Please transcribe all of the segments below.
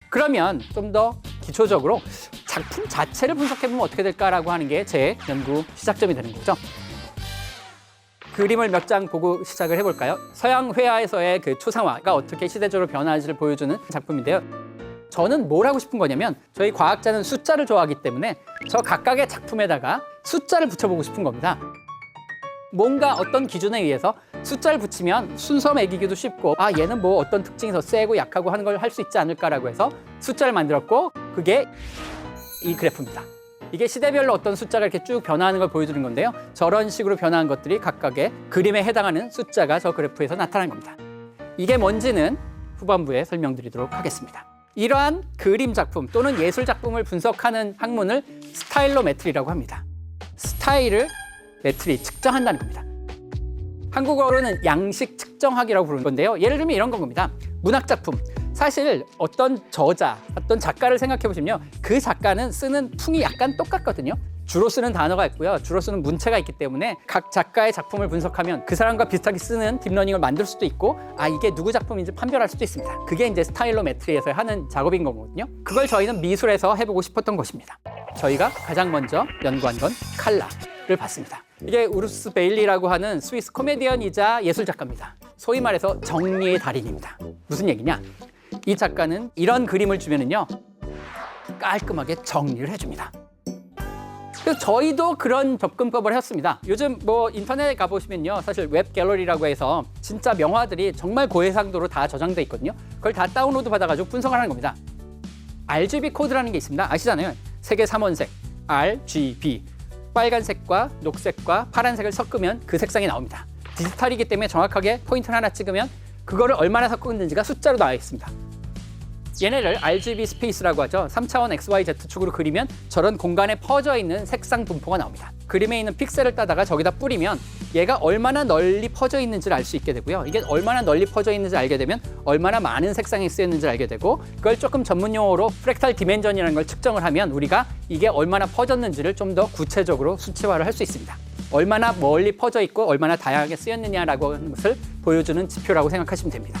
그러면 좀 더 기초적으로 작품 자체를 분석해보면 어떻게 될까라고 하는 게 제 연구 시작점이 되는 거죠. 그림을 몇 장 보고 시작을 해볼까요? 서양 회화에서의 그 초상화가 어떻게 시대적으로 변화하는지를 보여주는 작품인데요. 저는 뭘 하고 싶은 거냐면 저희 과학자는 숫자를 좋아하기 때문에 저 각각의 작품에다가 숫자를 붙여보고 싶은 겁니다. 뭔가 어떤 기준에 의해서 숫자를 붙이면 순서 매기기도 쉽고 얘는 뭐 어떤 특징이 더 세고 약하고 하는 걸 할 수 있지 않을까라고 해서 숫자를 만들었고 그게 이 그래프입니다. 이게 시대별로 어떤 숫자가 이렇게 쭉 변화하는 걸 보여주는 건데요. 저런 식으로 변화한 것들이 각각의 그림에 해당하는 숫자가 저 그래프에서 나타난 겁니다. 이게 뭔지는 후반부에 설명드리도록 하겠습니다. 이러한 그림 작품 또는 예술 작품을 분석하는 학문을 스타일로메트리라고 합니다. 스타일을 메트리, 측정한다는 겁니다. 한국어로는 양식 측정학이라고 부르는 건데요. 예를 들면 이런 건 겁니다. 문학 작품. 사실 어떤 저자, 어떤 작가를 생각해 보시면요. 그 작가는 쓰는 풍이 약간 똑같거든요. 주로 쓰는 단어가 있고요. 주로 쓰는 문체가 있기 때문에 각 작가의 작품을 분석하면 그 사람과 비슷하게 쓰는 딥러닝을 만들 수도 있고 이게 누구 작품인지 판별할 수도 있습니다. 그게 이제 스타일로메트리에서 하는 작업인 거거든요. 그걸 저희는 미술에서 해보고 싶었던 것입니다. 저희가 가장 먼저 연구한 건 칼라를 봤습니다. 이게 우루스 베일리라고 하는 스위스 코미디언이자 예술 작가입니다. 소위 말해서 정리의 달인입니다. 무슨 얘기냐? 이 작가는 이런 그림을 주면은요 깔끔하게 정리를 해줍니다. 그래서 저희도 그런 접근법을 했습니다. 요즘 뭐 인터넷에 가보시면요 사실 웹 갤러리라고 해서 진짜 명화들이 정말 고해상도로 다 저장돼 있거든요. 그걸 다 다운로드 받아가지고 분석을 하는 겁니다. RGB 코드라는 게 있습니다. 아시잖아요. 색의 3원색 RGB, 빨간색과 녹색과 파란색을 섞으면 그 색상이 나옵니다. 디지털이기 때문에 정확하게 포인트를 하나 찍으면 그거를 얼마나 섞었는지가 숫자로 나와 있습니다. 얘네를 RGB 스페이스라고 하죠. 3차원 XYZ축으로 그리면 저런 공간에 퍼져 있는 색상 분포가 나옵니다. 그림에 있는 픽셀을 따다가 저기다 뿌리면 얘가 얼마나 널리 퍼져 있는지를 알 수 있게 되고요. 이게 얼마나 널리 퍼져 있는지 알게 되면 얼마나 많은 색상이 쓰였는지를 알게 되고 그걸 조금 전문 용어로 프랙탈 디멘전이라는 걸 측정을 하면 우리가 이게 얼마나 퍼졌는지를 좀 더 구체적으로 수치화를 할 수 있습니다. 얼마나 멀리 퍼져 있고 얼마나 다양하게 쓰였느냐라고 하는 것을 보여주는 지표라고 생각하시면 됩니다.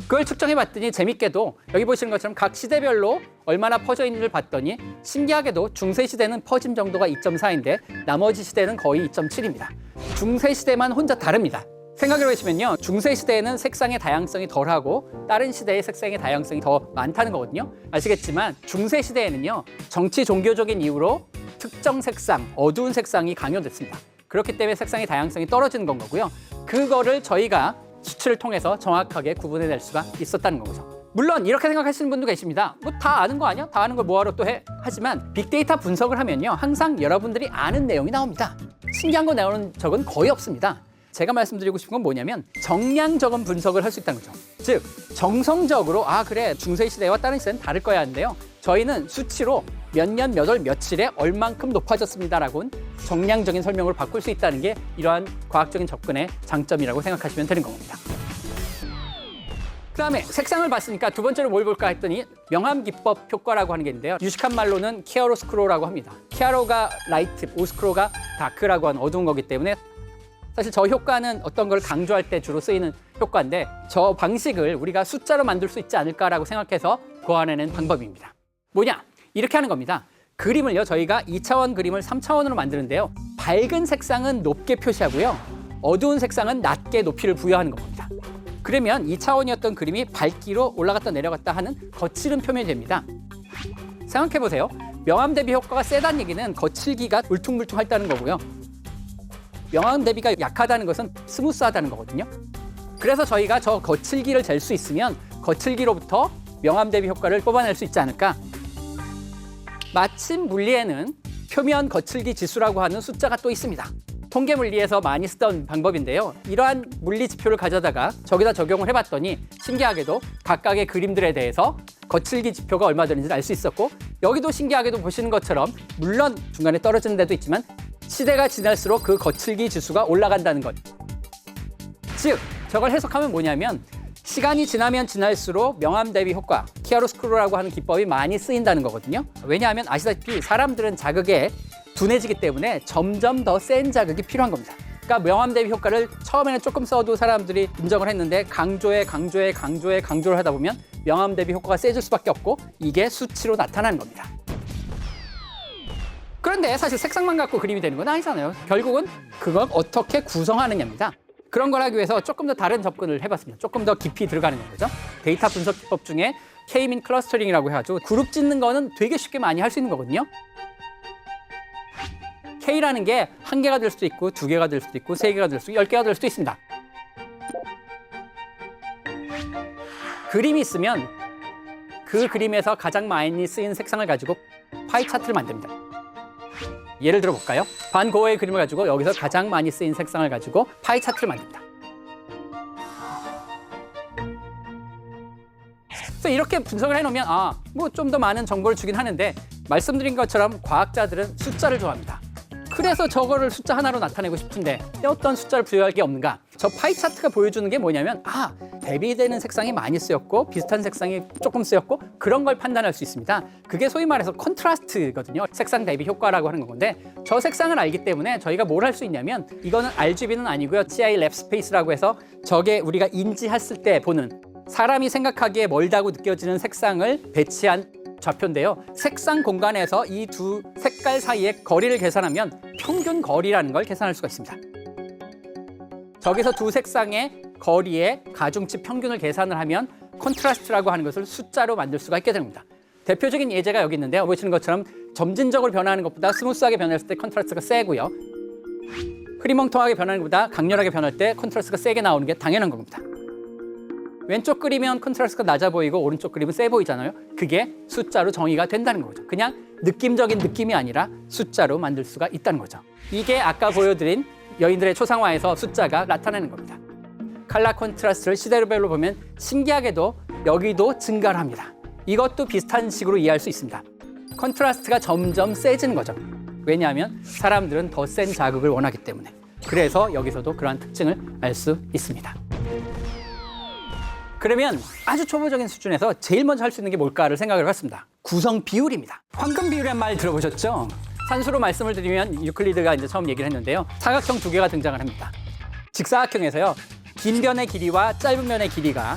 그걸 측정해봤더니 재밌게도 여기 보시는 것처럼 각 시대별로 얼마나 퍼져 있는지를 봤더니 신기하게도 중세시대는 퍼짐 정도가 2.4인데 나머지 시대는 거의 2.7입니다. 중세시대만 혼자 다릅니다. 생각해 보시면요. 중세시대에는 색상의 다양성이 덜하고 다른 시대의 색상의 다양성이 더 많다는 거거든요. 아시겠지만 중세시대에는요. 정치 종교적인 이유로 특정 색상, 어두운 색상이 강요됐습니다. 그렇기 때문에 색상의 다양성이 떨어지는 건 거고요. 그거를 저희가 수치를 통해서 정확하게 구분해낼 수가 있었다는 거죠. 물론 이렇게 생각하시는 분도 계십니다. 뭐 다 아는 거 아니야? 다 아는 걸 뭐하러 또 해? 하지만 빅데이터 분석을 하면요. 항상 여러분들이 아는 내용이 나옵니다. 신기한 거 나오는 적은 거의 없습니다. 제가 말씀드리고 싶은 건 뭐냐면 정량적인 분석을 할 수 있다는 거죠. 즉 정성적으로 그래 중세시대와 다른 시대는 다를 거야 하는데요. 저희는 수치로 몇 년, 몇 월, 며칠에 얼만큼 높아졌습니다라고는 정량적인 설명을 바꿀 수 있다는 게 이러한 과학적인 접근의 장점이라고 생각하시면 되는 겁니다. 그다음에 색상을 봤으니까 두 번째로 뭘 볼까 했더니 명암기법 효과라고 하는 게 있는데요. 유식한 말로는 키아로스크로라고 합니다. 키아로가 라이트, 오스크로가 다크라고 하는 어두운 거기 때문에 사실 저 효과는 어떤 걸 강조할 때 주로 쓰이는 효과인데 저 방식을 우리가 숫자로 만들 수 있지 않을까라고 생각해서 고안해낸 방법입니다. 뭐냐? 이렇게 하는 겁니다. 그림을요 저희가 2차원 그림을 3차원으로 만드는데요. 밝은 색상은 높게 표시하고요. 어두운 색상은 낮게 높이를 부여하는 겁니다. 그러면 2차원이었던 그림이 밝기로 올라갔다 내려갔다 하는 거칠은 표면이 됩니다. 생각해 보세요. 명암 대비 효과가 세다는 얘기는 거칠기가 울퉁불퉁하다는 거고요. 명암 대비가 약하다는 것은 스무스하다는 거거든요. 그래서 저희가 저 거칠기를 잴 수 있으면 거칠기로부터 명암 대비 효과를 뽑아낼 수 있지 않을까? 마침 물리에는 표면 거칠기 지수라고 하는 숫자가 또 있습니다. 통계 물리에서 많이 쓰던 방법인데요. 이러한 물리 지표를 가져다가 저기다 적용을 해봤더니 신기하게도 각각의 그림들에 대해서 거칠기 지표가 얼마 되는지 알 수 있었고 여기도 신기하게도 보시는 것처럼 물론 중간에 떨어지는 데도 있지만 시대가 지날수록 그 거칠기 지수가 올라간다는 것. 즉 저걸 해석하면 뭐냐면 시간이 지나면 지날수록 명암 대비 효과, 키아로스크로라고 하는 기법이 많이 쓰인다는 거거든요. 왜냐하면 아시다시피 사람들은 자극에 둔해지기 때문에 점점 더 센 자극이 필요한 겁니다. 그러니까 명암 대비 효과를 처음에는 조금 써도 사람들이 인정을 했는데 강조를 하다 보면 명암 대비 효과가 세질 수밖에 없고 이게 수치로 나타나는 겁니다. 그런데 사실 색상만 갖고 그림이 되는 건 아니잖아요. 결국은 그걸 어떻게 구성하느냐입니다. 그런 걸 하기 위해서 조금 더 다른 접근을 해봤습니다. 조금 더 깊이 들어가는 거죠. 데이터 분석 기법 중에 K-민 클러스터링이라고 해가지고 그룹 짓는 거는 되게 쉽게 많이 할 수 있는 거거든요. K라는 게 1개가 될 수도 있고 2개가 될 수도 있고 3개가 될 수도 있고 10개가 될 수도 있습니다. 그림이 있으면 그 그림에서 가장 많이 쓰인 색상을 가지고 파이 차트를 만듭니다. 예를 들어 볼까요? 반 고어의 그림을 가지고 여기서 가장 많이 쓰인 색상을 가지고 파이 차트를 만듭니다. 그래서 이렇게 분석을 해놓으면 뭐 좀 더 많은 정보를 주긴 하는데 말씀드린 것처럼 과학자들은 숫자를 좋아합니다. 그래서 저거를 숫자 하나로 나타내고 싶은데 어떤 숫자를 부여할 게 없는가? 저 파이 차트가 보여주는 게 뭐냐면 대비되는 색상이 많이 쓰였고 비슷한 색상이 조금 쓰였고 그런 걸 판단할 수 있습니다. 그게 소위 말해서 컨트라스트거든요. 색상 대비 효과라고 하는 건데 저 색상을 알기 때문에 저희가 뭘 할 수 있냐면 이거는 RGB는 아니고요. CI 랩 스페이스라고 해서 저게 우리가 인지했을 때 보는 사람이 생각하기에 멀다고 느껴지는 색상을 배치한 좌표인데요. 색상 공간에서 이 두 색깔 사이의 거리를 계산하면 평균 거리라는 걸 계산할 수가 있습니다. 저기서 두 색상의 거리의 가중치 평균을 계산을 하면 컨트라스트라고 하는 것을 숫자로 만들 수가 있게 됩니다. 대표적인 예제가 여기 있는데요. 보시는 것처럼 점진적으로 변하는 것보다 스무스하게 변했을 때 컨트라스트가 세고요. 흐리멍텅하게 변하는 것보다 강렬하게 변할 때 컨트라스트가 세게 나오는 게 당연한 겁니다. 왼쪽 그리면 컨트라스트가 낮아 보이고 오른쪽 그림은 세 보이잖아요. 그게 숫자로 정의가 된다는 거죠. 그냥 느낌적인 느낌이 아니라 숫자로 만들 수가 있다는 거죠. 이게 아까 보여드린 여인들의 초상화에서 숫자가 나타나는 겁니다. 컬러 컨트라스트를 시대별로 보면 신기하게도 여기도 증가를 합니다. 이것도 비슷한 식으로 이해할 수 있습니다. 컨트라스트가 점점 세지는 거죠. 왜냐하면 사람들은 더 센 자극을 원하기 때문에. 그래서 여기서도 그러한 특징을 알 수 있습니다. 그러면 아주 초보적인 수준에서 제일 먼저 할 수 있는 게 뭘까를 생각을 해봤습니다. 구성 비율입니다. 황금 비율이란 말 들어보셨죠? 산수로 말씀을 드리면 유클리드가 이제 처음 얘기를 했는데요. 사각형 2개가 등장을 합니다. 직사각형에서요. 긴 변의 길이와 짧은 변의 길이가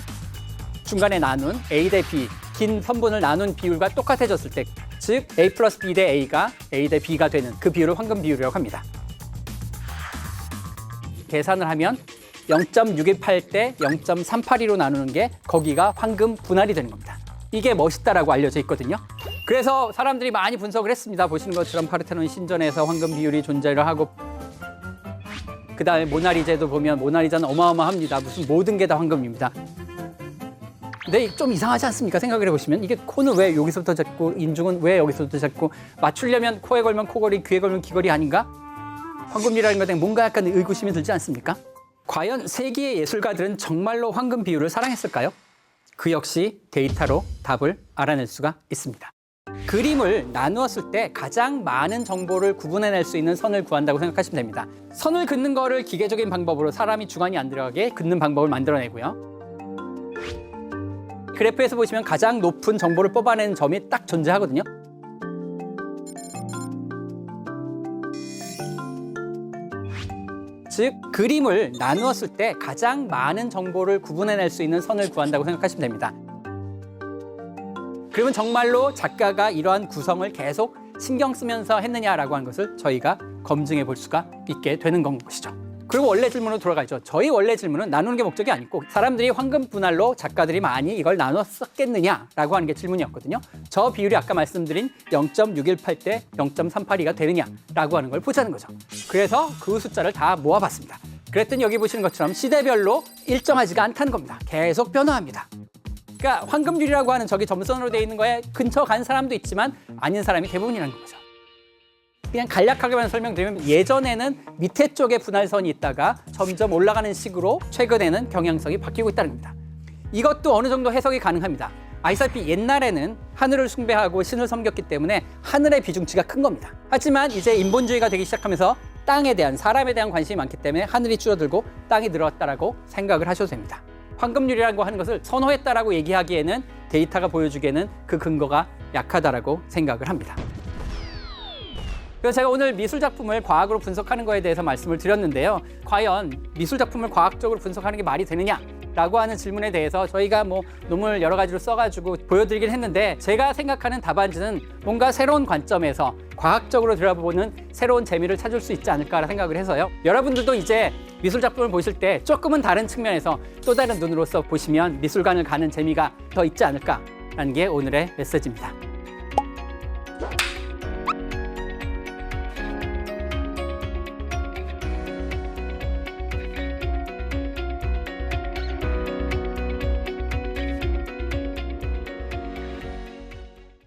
중간에 나눈 A 대 B, 긴 선분을 나눈 비율과 똑같아졌을 때, 즉 A 플러스 B 대 A가 A 대 B가 되는 그 비율을 황금 비율이라고 합니다. 계산을 하면 0.618 대 0.382로 나누는 게 거기가 황금 분할이 되는 겁니다. 이게 멋있다라고 알려져 있거든요. 그래서 사람들이 많이 분석을 했습니다. 보시는 것처럼 파르테논 신전에서 황금 비율이 존재를 하고 그다음에 모나리자도 보면 모나리자는 어마어마합니다. 무슨 모든 게 다 황금입니다. 근데 좀 이상하지 않습니까? 생각을 해보시면 이게 코는 왜 여기서부터 잡고 인중은 왜 여기서부터 잡고 맞추려면 코에 걸면 코걸이, 귀에 걸면 귀걸이 아닌가? 황금이라는 것에 뭔가 약간 의구심이 들지 않습니까? 과연 세계의 예술가들은 정말로 황금 비율을 사랑했을까요? 그 역시 데이터로 답을 알아낼 수가 있습니다. 그림을 나누었을 때 가장 많은 정보를 구분해낼 수 있는 선을 구한다고 생각하시면 됩니다. 선을 긋는 거를 기계적인 방법으로 사람이 주관이 안 들어가게 긋는 방법을 만들어내고요. 그래프에서 보시면 가장 높은 정보를 뽑아내는 점이 딱 존재하거든요. 즉, 그림을 나누었을 때 가장 많은 정보를 구분해낼 수 있는 선을 구한다고 생각하시면 됩니다. 그러면 정말로 작가가 이러한 구성을 계속 신경 쓰면서 했느냐라고 하는 것을 저희가 검증해 볼 수가 있게 되는 것이죠. 그리고 원래 질문으로 돌아가죠. 저희 원래 질문은 나누는 게 목적이 아니고 사람들이 황금 분할로 작가들이 많이 이걸 나눴었겠느냐라고 하는 게 질문이었거든요. 저 비율이 아까 말씀드린 0.618 대 0.382가 되느냐라고 하는 걸 보자는 거죠. 그래서 그 숫자를 다 모아봤습니다. 그랬더니 여기 보시는 것처럼 시대별로 일정하지가 않다는 겁니다. 계속 변화합니다. 그러니까 황금률이라고 하는 저기 점선으로 되어 있는 거에 근처 간 사람도 있지만 아닌 사람이 대부분이라는 거죠. 그냥 간략하게만 설명드리면 예전에는 밑에 쪽에 분할선이 있다가 점점 올라가는 식으로 최근에는 경향성이 바뀌고 있다는 겁니다. 이것도 어느 정도 해석이 가능합니다. 아시다시피 옛날에는 하늘을 숭배하고 신을 섬겼기 때문에 하늘의 비중치가 큰 겁니다. 하지만 이제 인본주의가 되기 시작하면서 땅에 대한, 사람에 대한 관심이 많기 때문에 하늘이 줄어들고 땅이 늘었다라고 생각을 하셔도 됩니다. 황금률이라고 하는 것을 선호했다라고 얘기하기에는 데이터가 보여주기에는 그 근거가 약하다라고 생각을 합니다. 그래서 제가 오늘 미술 작품을 과학으로 분석하는 거에 대해서 말씀을 드렸는데요. 과연 미술 작품을 과학적으로 분석하는 게 말이 되느냐? 라고 하는 질문에 대해서 저희가 뭐 논문을 여러 가지로 써가지고 보여드리긴 했는데, 제가 생각하는 답안지는 뭔가 새로운 관점에서 과학적으로 들여다보는 새로운 재미를 찾을 수 있지 않을까 생각을 해서요. 여러분들도 이제 미술 작품을 보실 때 조금은 다른 측면에서 또 다른 눈으로서 보시면 미술관을 가는 재미가 더 있지 않을까라는 게 오늘의 메시지입니다.